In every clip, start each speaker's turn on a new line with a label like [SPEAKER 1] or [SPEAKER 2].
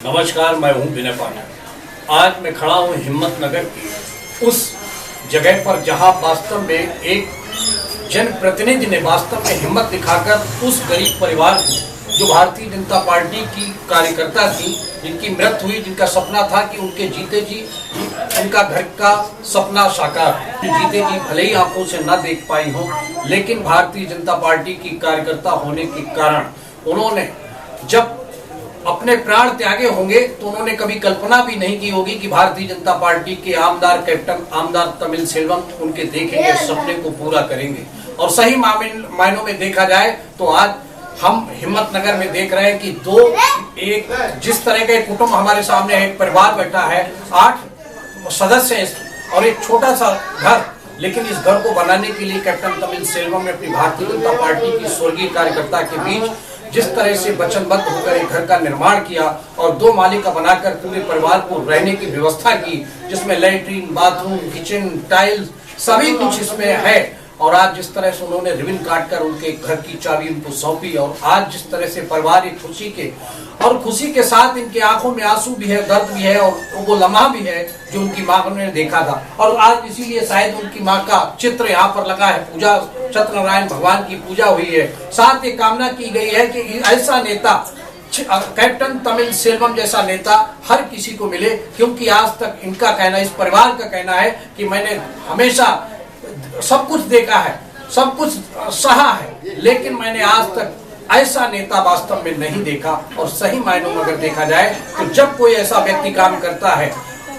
[SPEAKER 1] नमस्कार, मैं हूं विनय पाठक। आज मैं खड़ा हूं हिम्मतनगर की उस जगह पर जहां वास्तव में एक जनप्रतिनिधि ने वास्तव में हिम्मत दिखाकर उस गरीब परिवार को, जो भारतीय जनता पार्टी की कार्यकर्ता थी, जिनकी मृत्यु हुई, जिनका सपना था कि उनके जीते जी उनका घर का सपना साकार, जीते जी भले ही आंखों से न देख पाई हो, लेकिन भारतीय जनता पार्टी की कार्यकर्ता होने के कारण उन्होंने जब अपने प्राण त्यागे होंगे तो उन्होंने कभी कल्पना भी नहीं की होगी कि भारतीय जनता पार्टी के आमदार कैप्टन आमदार तमिल सेल्वम उनके देखेंगे सपने को पूरा करेंगे। और सही मायनों में देखा जाए तो आज हम हिम्मतनगर में देख रहे हैं कि एक जिस तरह का कुटुंब हमारे सामने है, एक परिवार बैठा है, 8 सदस्य हैं और एक छोटा सा घर, लेकिन इस घर को बनाने के लिए कैप्टन तमिल सेल्वम ने अपनी भारतीय जनता पार्टी की स्वर्गीय कार्यकर्ता के बीच जिस तरह से वचनबद्ध होकर एक घर का निर्माण किया और 2 माले का बनाकर पूरे परिवार को रहने की व्यवस्था की, जिसमें लैट्रिन, बाथरूम, किचन, टाइल्स सभी कुछ इसमें है। और आज जिस तरह से उन्होंने रिबन काटकर उनके घर की चाबी उनको सौंपी और आज जिस तरह से परिवार एक खुशी के साथ इनकी आंखों में आंसू भी है, दर्द भी है और वो लम्हा भी है जो उनकी माँ ने देखा था। और आज इसीलिए शायद उनकी माँ का चित्र यहाँ पर लगा है, पूजा सत्यनारायण भगवान की पूजा हुई है। साथ ये कामना की गई है कि ऐसा नेता कैप्टन तमिल सेल्वम जैसा नेता हर किसी को मिले, क्योंकि आज तक इनका कहना, इस परिवार का कहना है कि मैंने हमेशा सब कुछ देखा है, सब कुछ सहा है, लेकिन मैंने आज तक ऐसा नेता वास्तव में नहीं देखा। और सही मायनों में अगर देखा जाए तो जब कोई ऐसा व्यक्ति काम करता है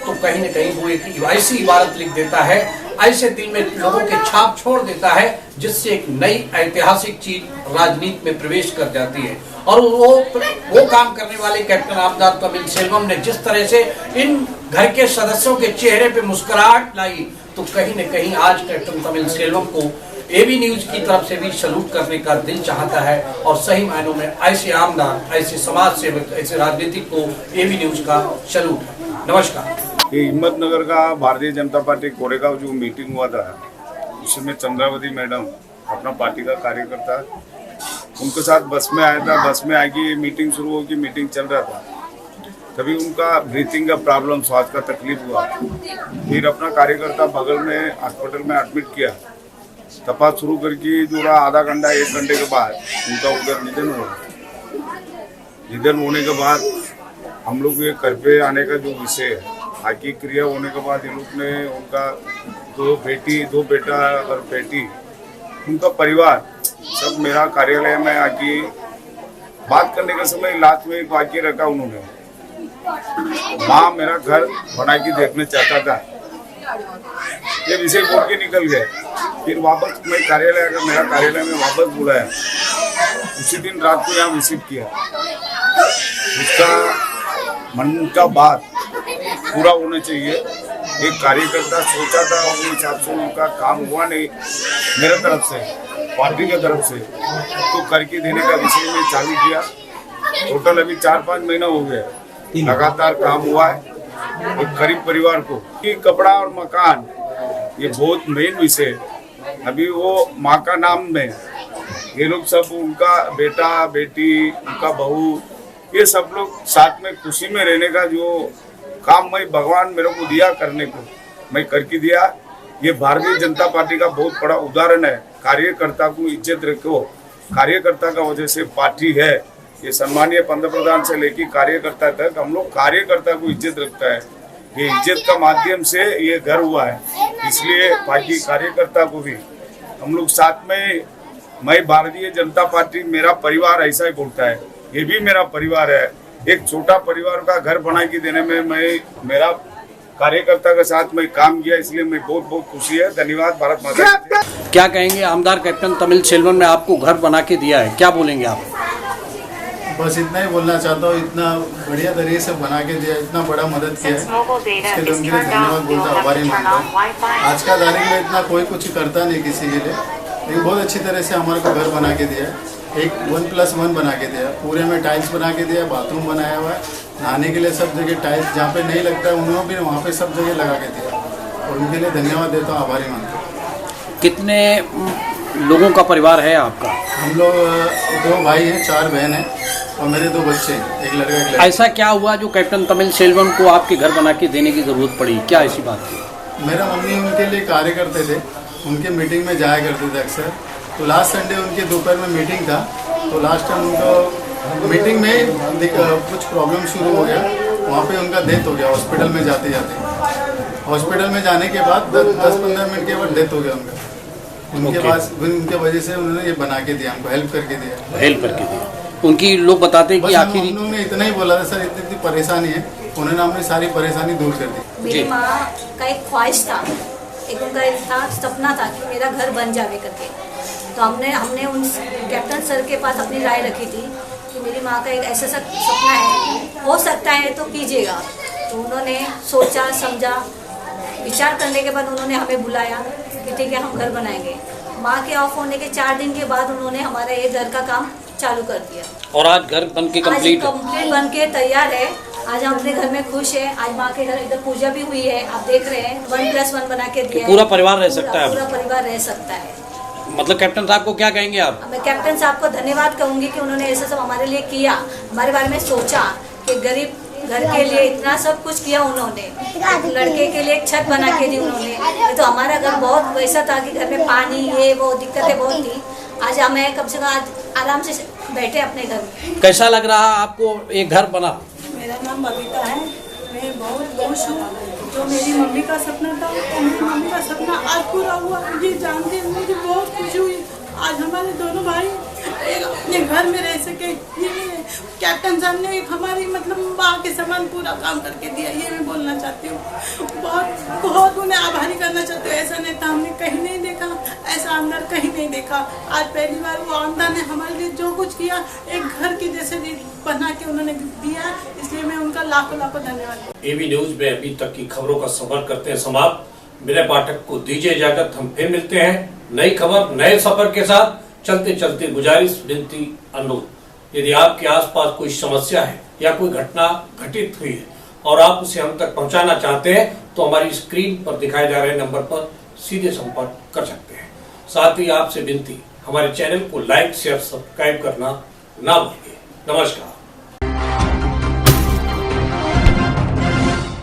[SPEAKER 1] तो कहीं न कहीं वो एक ऐसी इबारत लिख देता है, ऐसे दिल में लोगों के छाप छोड़ देता है, जिससे एक नई ऐतिहासिक चीज राजनीति में प्रवेश कर जाती है। और वो काम करने वाले कैप्टन आमदार तमिल सेल्वम ने जिस तरह से इन घर के सदस्यों के चेहरे पे मुस्कुराहट लाई, तो कहीं न कहीं आज कैप्टन तमिल सेल्वम को एबी न्यूज की तरफ से भी सलूट करने का दिल चाहता है। और सही मायनों में ऐसे आमदार, ऐसे समाज सेवक, ऐसे राजनीतिक को एबी न्यूज का सलूट है। नमस्कार।
[SPEAKER 2] ये हिम्मतनगर का भारतीय जनता पार्टी कोरेगांव जो मीटिंग हुआ था, उसमें चंद्रावती मैडम अपना पार्टी का कार्यकर्ता उनके साथ बस में आया था। बस में आके मीटिंग शुरू होगी, मीटिंग चल रहा था, तभी उनका ब्रीथिंग का प्रॉब्लम, श्वास का तकलीफ हुआ। फिर अपना कार्यकर्ता बगल में हॉस्पिटल में एडमिट किया। तपास शुरू करके जो आधा घंटा 1 घंटे के बाद उनका उधर निधन हुआ। निधन होने के बाद हम लोग ये घर पे आने का जो विषय है, आगे क्रिया होने के बाद इन लोग ने उनका 2 बेटा और बेटी, उनका परिवार सब मेरा कार्यालय में आके बात करने के समय लास्ट में एक वाक्य रखा उन्होंने, माँ मेरा घर बना के देखना चाहता था, ये विषय बोल के निकल गए। फिर वापस मैं मेरा कार्यालय में वापस बुलाया, उसी दिन रात को यहाँ विजिट किया। उसका मन का बात पूरा होना चाहिए। एक कार्यकर्ता सोचा था, अपने हिसाब से उनका काम हुआ नहीं मेरे तरफ से, पार्टी की तरफ से, तो करके देने का विषय में चालू किया। टोटल अभी 4-5 महीना हो गया, लगातार काम हुआ है। एक गरीब परिवार को कपड़ा और मकान, ये बहुत मेन विषय है। अभी वो माँ का नाम में ये लोग सब, उनका बेटा बेटी, उनका बहू, ये सब लोग साथ में खुशी में रहने का जो काम मैं भगवान मेरे को दिया करने को, मैं करके दिया। ये भारतीय जनता पार्टी का बहुत बड़ा उदाहरण है। कार्यकर्ता को इज्जत रखो, कार्यकर्ता का वजह से पार्टी है। ये सम्मानीय पंतप्रधान से लेकर कार्यकर्ता तक हम लोग कार्यकर्ता को इज्जत रखता है। ये इज्जत का माध्यम से ये घर हुआ है, इसलिए बाकी कार्यकर्ता को भी हम लोग साथ में, मैं भारतीय जनता पार्टी मेरा परिवार ऐसा ही बोलता है, ये भी मेरा परिवार है। एक छोटा परिवार का घर बना के देने में मेरा कार्यकर्ता के साथ मैं काम किया, इसलिए मैं बहुत खुशी है। धन्यवाद। भारत माता की जय।
[SPEAKER 1] क्या कहेंगे, आमदार कैप्टन तमिल सेल्वम ने आपको घर बना के दिया है, क्या बोलेंगे आप?
[SPEAKER 3] बस इतना ही बोलना चाहता हूँ, इतना बढ़िया तरीके से बना के दिया, इतना बड़ा मदद किया है, इसके लिए उनके लिए धन्यवाद बोलता, आभारी मानता हूँ। आज का तारीख में इतना कोई कुछ करता नहीं किसी के लिए, लेकिन बहुत अच्छी तरह से हमारे को घर बना के दिया है। एक 1+1 बना के दिया, पूरे में टाइल्स बना के दिया, बाथरूम बनाया हुआ है, नहाने के लिए सब जगह टाइल्स, जहाँ पे नहीं लगता है उन्होंने भी वहाँ पे सब जगह लगा के दिया, और उनके लिए धन्यवाद देता हूँ, आभारी मानता हूँ।
[SPEAKER 1] कितने लोगों का परिवार है आपका?
[SPEAKER 3] हम लोग 2 भाई हैं, 4 बहन हैं, और मेरे 2 बच्चे हैं, एक लड़का एक लड़की।
[SPEAKER 1] ऐसा क्या हुआ जो कैप्टन तमिल सेल्वम को आपके घर बना के देने की जरूरत पड़ी, क्या ऐसी बात थी?
[SPEAKER 3] मेरा मम्मी उनके लिए कार्य करते थे, उनके मीटिंग में जाया करते थे अक्सर। तो लास्ट संडे उनके दोपहर में मीटिंग था, तो लास्ट टाइम उनको मीटिंग में कुछ प्रॉब्लम शुरू हो गया, वहाँ पे उनका डेथ हो गया हॉस्पिटल में जाते जाते। हॉस्पिटल में जाने के बाद 10-15 मिनट के बाद डेथ हो गया उनका। उनके पास उनके वजह से उन्होंने ये बना के दिया, हमको हेल्प करके दिया।
[SPEAKER 1] उनकी लोग बताते हैं कि आखिर
[SPEAKER 3] उन्होंने इतना ही बोला था, सर इतनी परेशानी है, उन्होंने हमने सारी परेशानी दूर कर दी।
[SPEAKER 4] मेरी माँ का एक ख्वाहिश था, एक उनका था सपना था कि मेरा घर बन जावे करके। तो हमने उन कैप्टन सर के पास अपनी राय रखी थी कि मेरी माँ का एक ऐसा सपना है, हो सकता है तो कीजिएगा। तो उन्होंने सोचा समझा, विचार करने के बाद उन्होंने हमें बुलाया कि ठीक है हम घर बनाएंगे। माँ के ऑफ होने के 4 दिन के बाद उन्होंने हमारा ये घर का काम चालू कर दिया
[SPEAKER 1] और आज घर बन के कंप्लीट
[SPEAKER 4] बन के तैयार है। आज हम अपने घर में खुश है। आज माँ के घर इधर पूजा भी हुई है, आप देख रहे हैं 1+1 बना के दिया है।
[SPEAKER 1] पूरा परिवार रह सकता है,
[SPEAKER 4] पूरा परिवार रह सकता है।
[SPEAKER 1] मतलब कैप्टन साहब को क्या कहेंगे आप?
[SPEAKER 4] मैं कैप्टन साहब को धन्यवाद कहूँगी कि उन्होंने ऐसा सब हमारे लिए किया, हमारे बारे में सोचा कि गरीब घर के लिए इतना सब कुछ किया उन्होंने। एक लड़के के लिए एक छत बना के दी उन्होंने। तो हमारा घर बहुत वैसा था कि घर में पानी ये वो दिक्कतें बहुत थी। आज हमें कम से कम आज आराम से बैठे अपने घर में।
[SPEAKER 1] कैसा लग रहा है आपको ये घर बना?
[SPEAKER 5] मेरा नाम बबीता है, मैं बहुत खुश हूँ। जो मेरी मम्मी का सपना था वो मेरी मम्मी का सपना आज पूरा हुआ, ये जान के मुझे बहुत खुशी हुई। आज हमारे दोनों भाई एक अपने घर में रह सके, ये कैप्टन साहब ने एक हमारी मतलब माँ के समान पूरा काम करके दिया, ये मैं बोलना चाहती हूँ। बहुत बहुत उन्हें आभारी करना चाहती हूँ। ऐसा नेता हमने कहीं नहीं देखा, ऐसा आमदार कहीं नहीं देखा। आज पहली बार वो आमदार ने हमारे लिए जो कुछ किया एक घर की जैसे बना के उन्होंने दिया, इसलिए मैं उनका लाखों लाखों धन्यवाद।
[SPEAKER 1] एबी न्यूज में अभी तक की खबरों का सफर करते हैं समाप्त। मेरे पाठक को दीजिए इजाजत, हम फिर मिलते हैं नई खबर नए सफर के साथ। चलते चलते गुजारिश, विनती, अनुरोध, यदि आपके आसपास कोई समस्या है या कोई घटना घटित हुई है और आप उसे हम तक पहुंचाना चाहते हैं तो हमारी स्क्रीन पर दिखाए जा रहे नंबर पर सीधे संपर्क कर सकते हैं। साथ ही आपसे विनती, हमारे चैनल को लाइक शेयर सब्सक्राइब करना ना भूलिए। नमस्कार।